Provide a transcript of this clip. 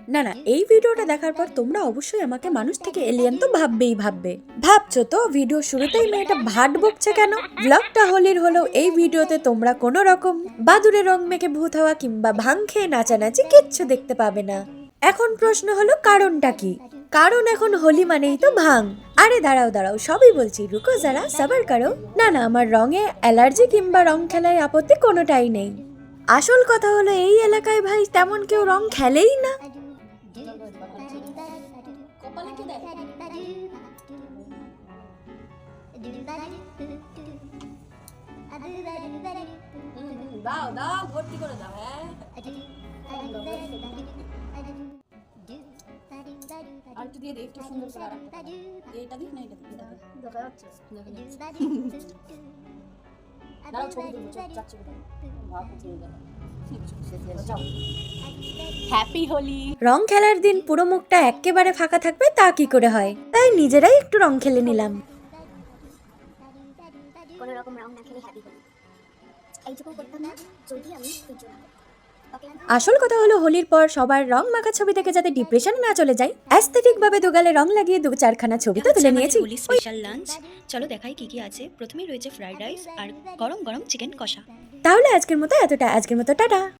না না, এই ভিডিওটা দেখার পর তোমরা অবশ্যই আমাকে মানুষ থেকে এলিয়েন তো ভাববে। ভাবছো তো ভিডিও শুরুতেই মেয়েটা ভাট বকছে কেন? ব্লগটা হোলির হলেও এই ভিডিওতে তোমরা কোনো রকম বাদুড়ে রং মেখে ভূত হওয়া কিংবা ভাং খেয়ে নাচানাচি কিচ্ছু দেখতে পাবে না। এখন প্রশ্ন হলো কারণটা কি? কারণ এখন হোলি মানেই তো ভাং। আরে দাঁড়াও সবই বলছি, রুকো যারা, সবার করো। না না, আমার রঙে অ্যালার্জি কিংবা রং খেলায় আপত্তি কোনোটাই নেই। আসল কথা হলো এই এলাকায় ভাই তেমন কেউ রং খেলেই না। দাও দাও ভর্তি করে দাও। হ্যাঁ আর একটু দিয়ে দে, একটু সুন্দর করে আরেকটা এটা দিস না, এটা দিস দেখা যাচ্ছে দাঁড়াও ছবি তুলবো, যাচ্ছে কোথায় ভাব চলে গেল। হ্যাপি হোলি। রং খেলার দিন পুরো মুখটা একেবারে ফাঁকা থাকবে তা কি করে হয়? তাই নিজেরাই একটু রং খেলে নিলাম। কোনো রকম রং না খেলে হ্যাপি হোলি এইটুকু করতাম না যদি আমি সূর্য না আসল কথা হলো হোলির পর সবার রং মাখা ছবি দেখে যাতে ডিপ্রেশনে না চলে যায়, অ্যাস্থেটিক ভাবে দুগালে রং লাগিয়ে 2-4খানা ছবি তো তুলে নিয়েছি। হোলি স্পেশাল লাঞ্চ, চলো দেখাই কি কি আছে। প্রথমেই রয়েছে ফ্রাইড রাইস আর গরম গরম চিকেন কষা। তাহলে আজকের মতো টাটা।